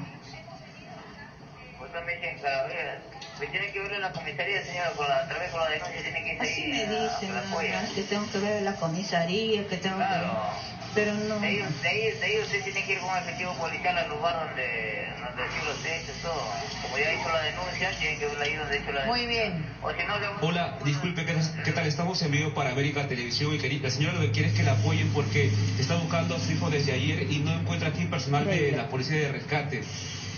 Usted me dice en Caraballo. Me tiene que ver en la comisaría, señora, a través de la denuncia tiene que ir Así ahí. me dicen, nada más, que tengo que ver en la comisaría, que tengo claro. que... Pero no... De ahí usted tiene que ir con un efectivo policial al lugar donde sí los hechos, todo. Como ya hizo la denuncia, tiene que ver ahí donde hizo la denuncia. Muy bien. O si no, Hola, disculpe, ¿qué tal? Estamos en vivo para América Televisión y la señora lo que quiere es que la apoyen porque está buscando a su hijo desde ayer y no encuentra aquí personal de la policía de rescate.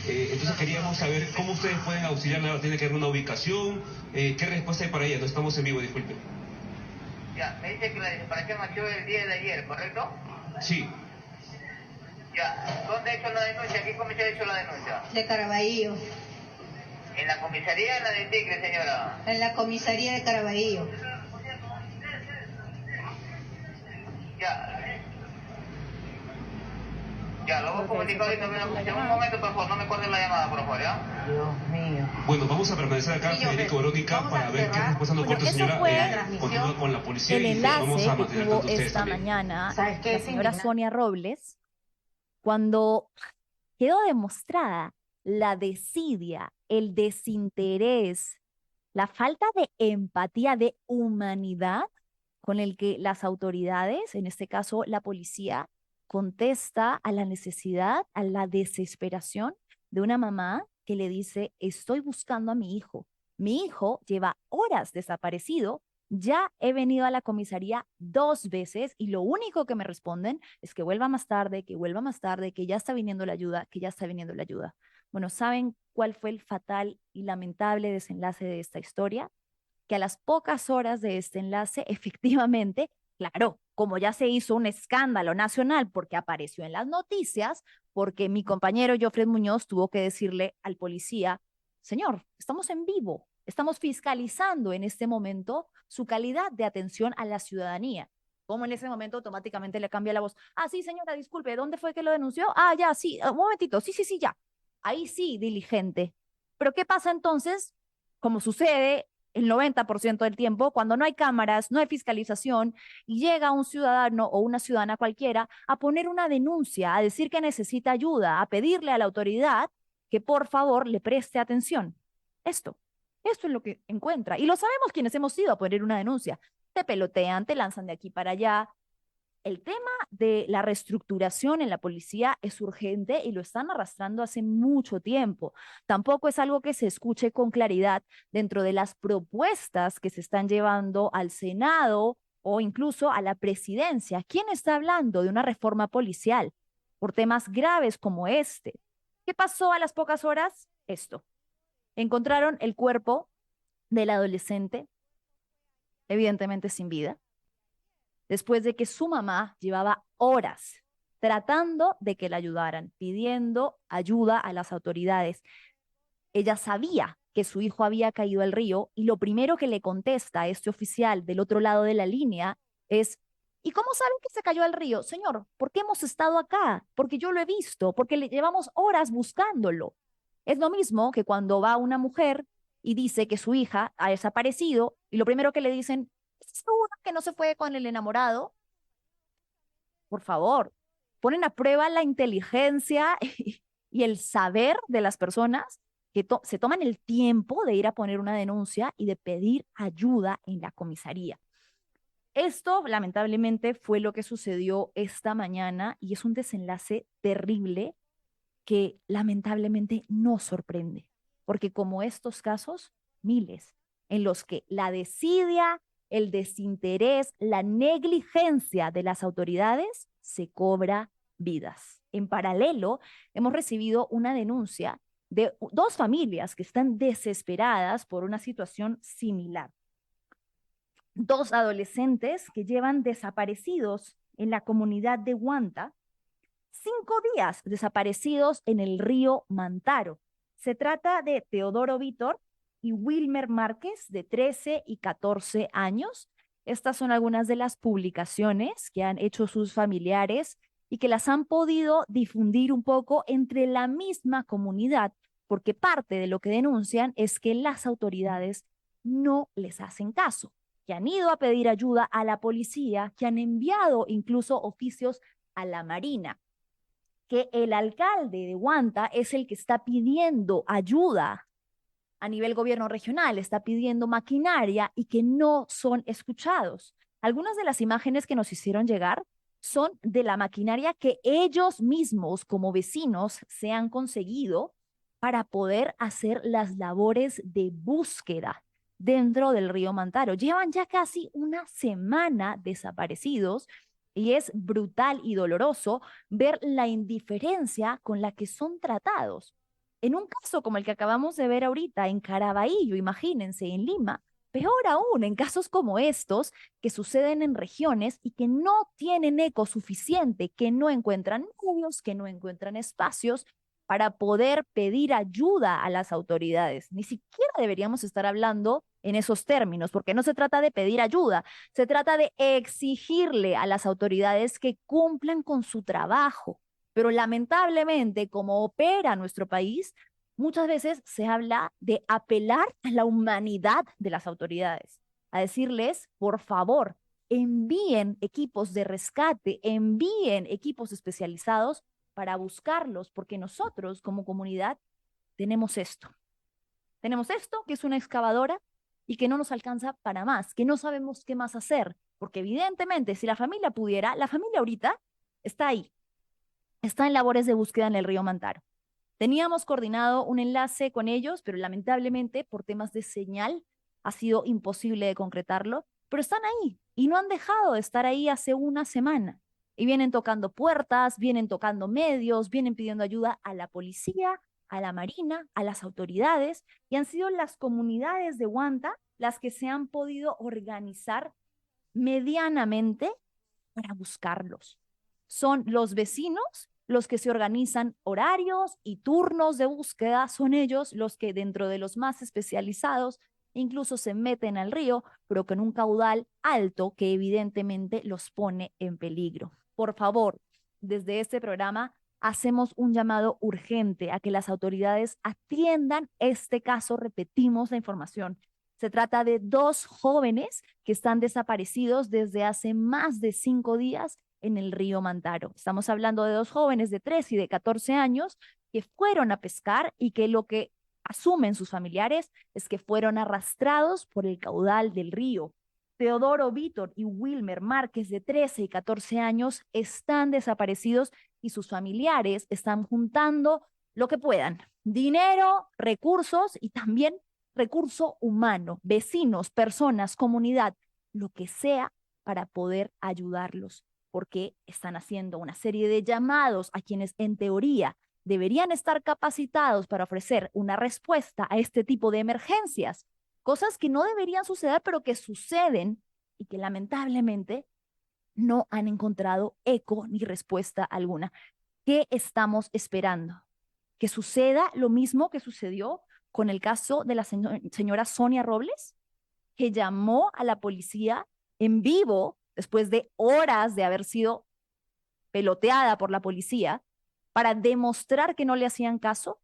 Entonces queríamos saber cómo ustedes pueden auxiliarla, tiene que haber una ubicación, qué respuesta hay para ella. No estamos en vivo, disculpe. Ya, me dice que la desaparición ha sido el día de ayer, ¿correcto? Sí. Ya, ¿dónde ha hecho la denuncia? ¿Qué comisaría ha hecho la denuncia? De Caraballo. ¿En la comisaría o en la de Tigre, señora? En la comisaría de Caraballo. Ya. Ya, lo voy a comunicar ahorita. Un momento, por favor, no me corten la llamada, por favor, ¿ya? Dios mío. Bueno, vamos a permanecer acá, Federico, Verónica, para ver qué respuesta nos corta, eso señora. fue Continúa con la policía el y enlace vamos a que mantener tuvo tanto ustedes esta también. mañana ¿Sabes qué? la Es señora indignante. Sonia Robles, cuando quedó demostrada la desidia, el desinterés, la falta de empatía, de humanidad con el que las autoridades, en este caso la policía, contesta a la necesidad, a la desesperación de una mamá que le dice, estoy buscando a mi hijo. Mi hijo lleva horas desaparecido, ya he venido a la comisaría 2 veces y lo único que me responden es que vuelva más tarde, que vuelva más tarde, que ya está viniendo la ayuda, que ya está viniendo la ayuda. Bueno, ¿saben cuál fue el fatal y lamentable desenlace de esta historia? Que a las pocas horas de este enlace, efectivamente, claro, como ya se hizo un escándalo nacional porque apareció en las noticias, porque mi compañero Jofred Muñoz tuvo que decirle al policía, señor, estamos en vivo, estamos fiscalizando en este momento su calidad de atención a la ciudadanía. Como en ese momento automáticamente le cambia la voz. Ah, sí, señora, disculpe, ¿dónde fue que lo denunció? Ah, ya, sí, un momentito, sí, ya. Ahí sí, diligente. Pero ¿qué pasa entonces? Como sucede el 90% del tiempo, cuando no hay cámaras, no hay fiscalización y llega un ciudadano o una ciudadana cualquiera a poner una denuncia, a decir que necesita ayuda, a pedirle a la autoridad que por favor le preste atención. Esto es lo que encuentra. Y lo sabemos quienes hemos ido a poner una denuncia. Te pelotean, te lanzan de aquí para allá. El tema de la reestructuración en la policía es urgente y lo están arrastrando hace mucho tiempo. Tampoco es algo que se escuche con claridad dentro de las propuestas que se están llevando al Senado o incluso a la presidencia. ¿Quién está hablando de una reforma policial por temas graves como este? ¿Qué pasó a las pocas horas? Esto. Encontraron el cuerpo del adolescente, evidentemente sin vida, después de que su mamá llevaba horas tratando de que la ayudaran, pidiendo ayuda a las autoridades. Ella sabía que su hijo había caído al río y lo primero que le contesta a este oficial del otro lado de la línea es: ¿y cómo saben que se cayó al río? Señor, ¿por qué hemos estado acá? Porque yo lo he visto, porque le llevamos horas buscándolo. Es lo mismo que cuando va una mujer y dice que su hija ha desaparecido y lo primero que le dicen: ¿estás segura que no se fue con el enamorado? Por favor, ponen a prueba la inteligencia y el saber de las personas que se toman el tiempo de ir a poner una denuncia y de pedir ayuda en la comisaría. Esto, lamentablemente, fue lo que sucedió esta mañana y es un desenlace terrible que lamentablemente no sorprende, porque como estos casos, miles, en los que la desidia, el desinterés, la negligencia de las autoridades se cobra vidas. En paralelo, hemos recibido una denuncia de dos familias que están desesperadas por una situación similar. Dos adolescentes que llevan desaparecidos en la comunidad de Huanta, 5 días desaparecidos en el río Mantaro. Se trata de Teodoro Vítor y Wilmer Márquez, de 13 y 14 años. Estas son algunas de las publicaciones que han hecho sus familiares y que las han podido difundir un poco entre la misma comunidad, porque parte de lo que denuncian es que las autoridades no les hacen caso, que han ido a pedir ayuda a la policía, que han enviado incluso oficios a la Marina, que el alcalde de Huanta es el que está pidiendo ayuda a nivel gobierno regional, está pidiendo maquinaria y que no son escuchados. Algunas de las imágenes que nos hicieron llegar son de la maquinaria que ellos mismos como vecinos se han conseguido para poder hacer las labores de búsqueda dentro del río Mantaro. Llevan ya casi una semana desaparecidos y es brutal y doloroso ver la indiferencia con la que son tratados. En un caso como el que acabamos de ver ahorita en Caraballo, imagínense, en Lima, peor aún en casos como estos que suceden en regiones y que no tienen eco suficiente, que no encuentran medios, que no encuentran espacios para poder pedir ayuda a las autoridades. Ni siquiera deberíamos estar hablando en esos términos, porque no se trata de pedir ayuda, se trata de exigirle a las autoridades que cumplan con su trabajo. Pero lamentablemente, como opera nuestro país, muchas veces se habla de apelar a la humanidad de las autoridades, a decirles, por favor, envíen equipos de rescate, envíen equipos especializados para buscarlos, porque nosotros como comunidad tenemos esto. Tenemos esto, que es una excavadora y que no nos alcanza para más, que no sabemos qué más hacer, porque evidentemente si la familia pudiera, la familia ahorita está ahí, está en labores de búsqueda en el río Mantaro. Teníamos coordinado un enlace con ellos, pero lamentablemente por temas de señal ha sido imposible de concretarlo, pero están ahí y no han dejado de estar ahí hace una semana. Y vienen tocando puertas, vienen tocando medios, vienen pidiendo ayuda a la policía, a la Marina, a las autoridades, y han sido las comunidades de Huanta las que se han podido organizar medianamente para buscarlos. Son los vecinos los que se organizan horarios y turnos de búsqueda, son ellos los que dentro de los más especializados incluso se meten al río, pero con un caudal alto que evidentemente los pone en peligro. Por favor, desde este programa hacemos un llamado urgente a que las autoridades atiendan este caso, repetimos la información, Se trata de 2 jóvenes que están desaparecidos desde hace más de 5 días en el río Mantaro. Estamos hablando de 2 jóvenes de 13 y de 14 años que fueron a pescar y que lo que asumen sus familiares es que fueron arrastrados por el caudal del río. Teodoro Vítor y Wilmer Márquez, de 13 y 14 años, están desaparecidos y sus familiares están juntando lo que puedan: dinero, recursos y también recurso humano, vecinos, personas, comunidad, lo que sea para poder ayudarlos, porque están haciendo una serie de llamados a quienes en teoría deberían estar capacitados para ofrecer una respuesta a este tipo de emergencias, cosas que no deberían suceder, pero que suceden y que lamentablemente no han encontrado eco ni respuesta alguna. ¿Qué estamos esperando? ¿Que suceda lo mismo que sucedió con el caso de la señora Sonia Robles, que llamó a la policía en vivo después de horas de haber sido peloteada por la policía para demostrar que no le hacían caso,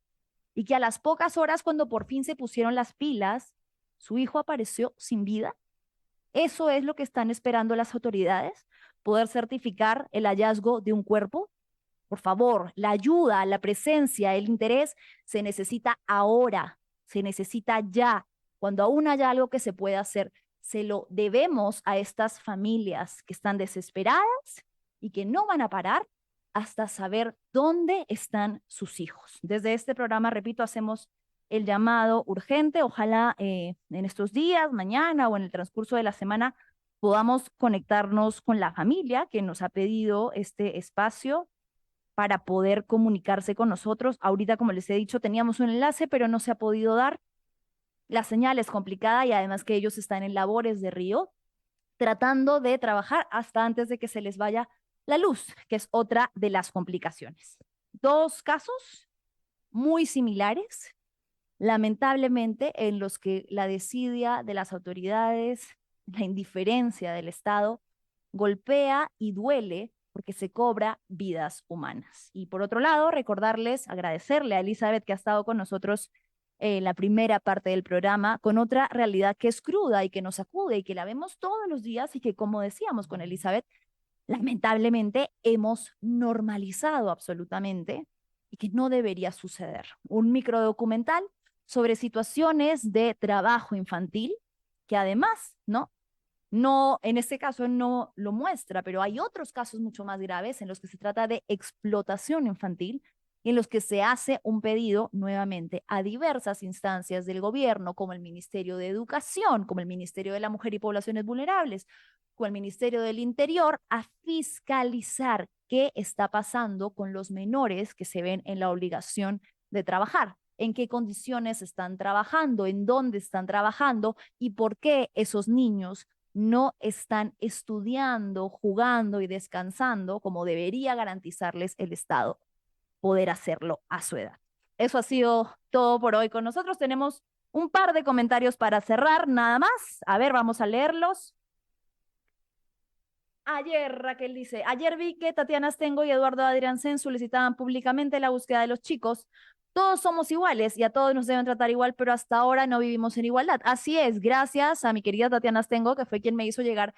y que a las pocas horas, cuando por fin se pusieron las pilas, su hijo apareció sin vida? ¿Eso es lo que están esperando las autoridades? ¿Poder certificar el hallazgo de un cuerpo? Por favor, la ayuda, la presencia, el interés se necesita ahora, se necesita ya. Cuando aún haya algo que se pueda hacer, se lo debemos a estas familias que están desesperadas y que no van a parar hasta saber dónde están sus hijos. Desde este programa, repito, hacemos el llamado urgente. Ojalá en estos días, mañana o en el transcurso de la semana, podamos conectarnos con la familia que nos ha pedido este espacio para poder comunicarse con nosotros. Ahorita, como les he dicho, teníamos un enlace, pero no se ha podido dar. La señal es complicada y además que ellos están en labores de río, tratando de trabajar hasta antes de que se les vaya la luz, que es otra de las complicaciones. 2 casos muy similares, lamentablemente, en los que la desidia de las autoridades, la indiferencia del Estado, golpea y duele porque se cobra vidas humanas. Y por otro lado, recordarles, agradecerle a Elizabeth, que ha estado con nosotros en la primera parte del programa, con otra realidad que es cruda y que nos sacude y que la vemos todos los días y que, como decíamos con Elizabeth, lamentablemente hemos normalizado absolutamente y que no debería suceder. Un microdocumental sobre situaciones de trabajo infantil que además, no, en este caso no lo muestra, pero hay otros casos mucho más graves en los que se trata de explotación infantil y en los que se hace un pedido nuevamente a diversas instancias del gobierno, como el Ministerio de Educación, como el Ministerio de la Mujer y Poblaciones Vulnerables, con el Ministerio del Interior, a fiscalizar qué está pasando con los menores que se ven en la obligación de trabajar, en qué condiciones están trabajando, en dónde están trabajando y por qué esos niños no están estudiando, jugando y descansando como debería garantizarles el Estado poder hacerlo a su edad. Eso ha sido todo por hoy con nosotros. Tenemos un par de comentarios para cerrar, nada más. A ver, vamos a leerlos. Ayer, Raquel dice, ayer vi que Tatiana Astengo y Eduardo Adriansen solicitaban públicamente la búsqueda de los chicos. Todos somos iguales y a todos nos deben tratar igual, pero hasta ahora no vivimos en igualdad. Así es, gracias a mi querida Tatiana Astengo, que fue quien me hizo llegar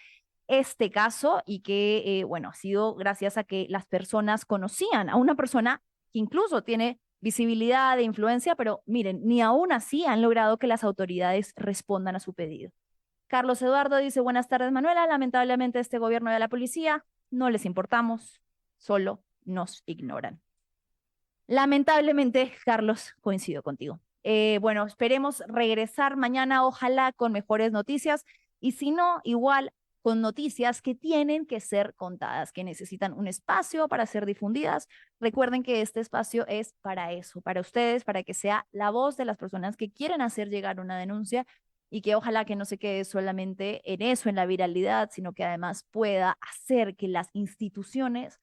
este caso y que, bueno, ha sido gracias a que las personas conocían a una persona que incluso tiene visibilidad e influencia, pero miren, ni aún así han logrado que las autoridades respondan a su pedido. Carlos Eduardo dice, buenas tardes, Manuela. Lamentablemente este gobierno y a la policía no les importamos, solo nos ignoran. Lamentablemente, Carlos, coincido contigo. Bueno, esperemos regresar mañana, ojalá con mejores noticias, y si no, igual con noticias que tienen que ser contadas, que necesitan un espacio para ser difundidas. Recuerden que este espacio es para eso, para ustedes, para que sea la voz de las personas que quieren hacer llegar una denuncia y que ojalá que no se quede solamente en eso, en la viralidad, sino que además pueda hacer que las instituciones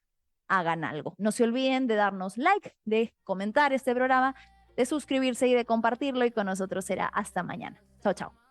hagan algo. No se olviden de darnos like, de comentar este programa, de suscribirse y de compartirlo, y con nosotros será hasta mañana. Chao, chao.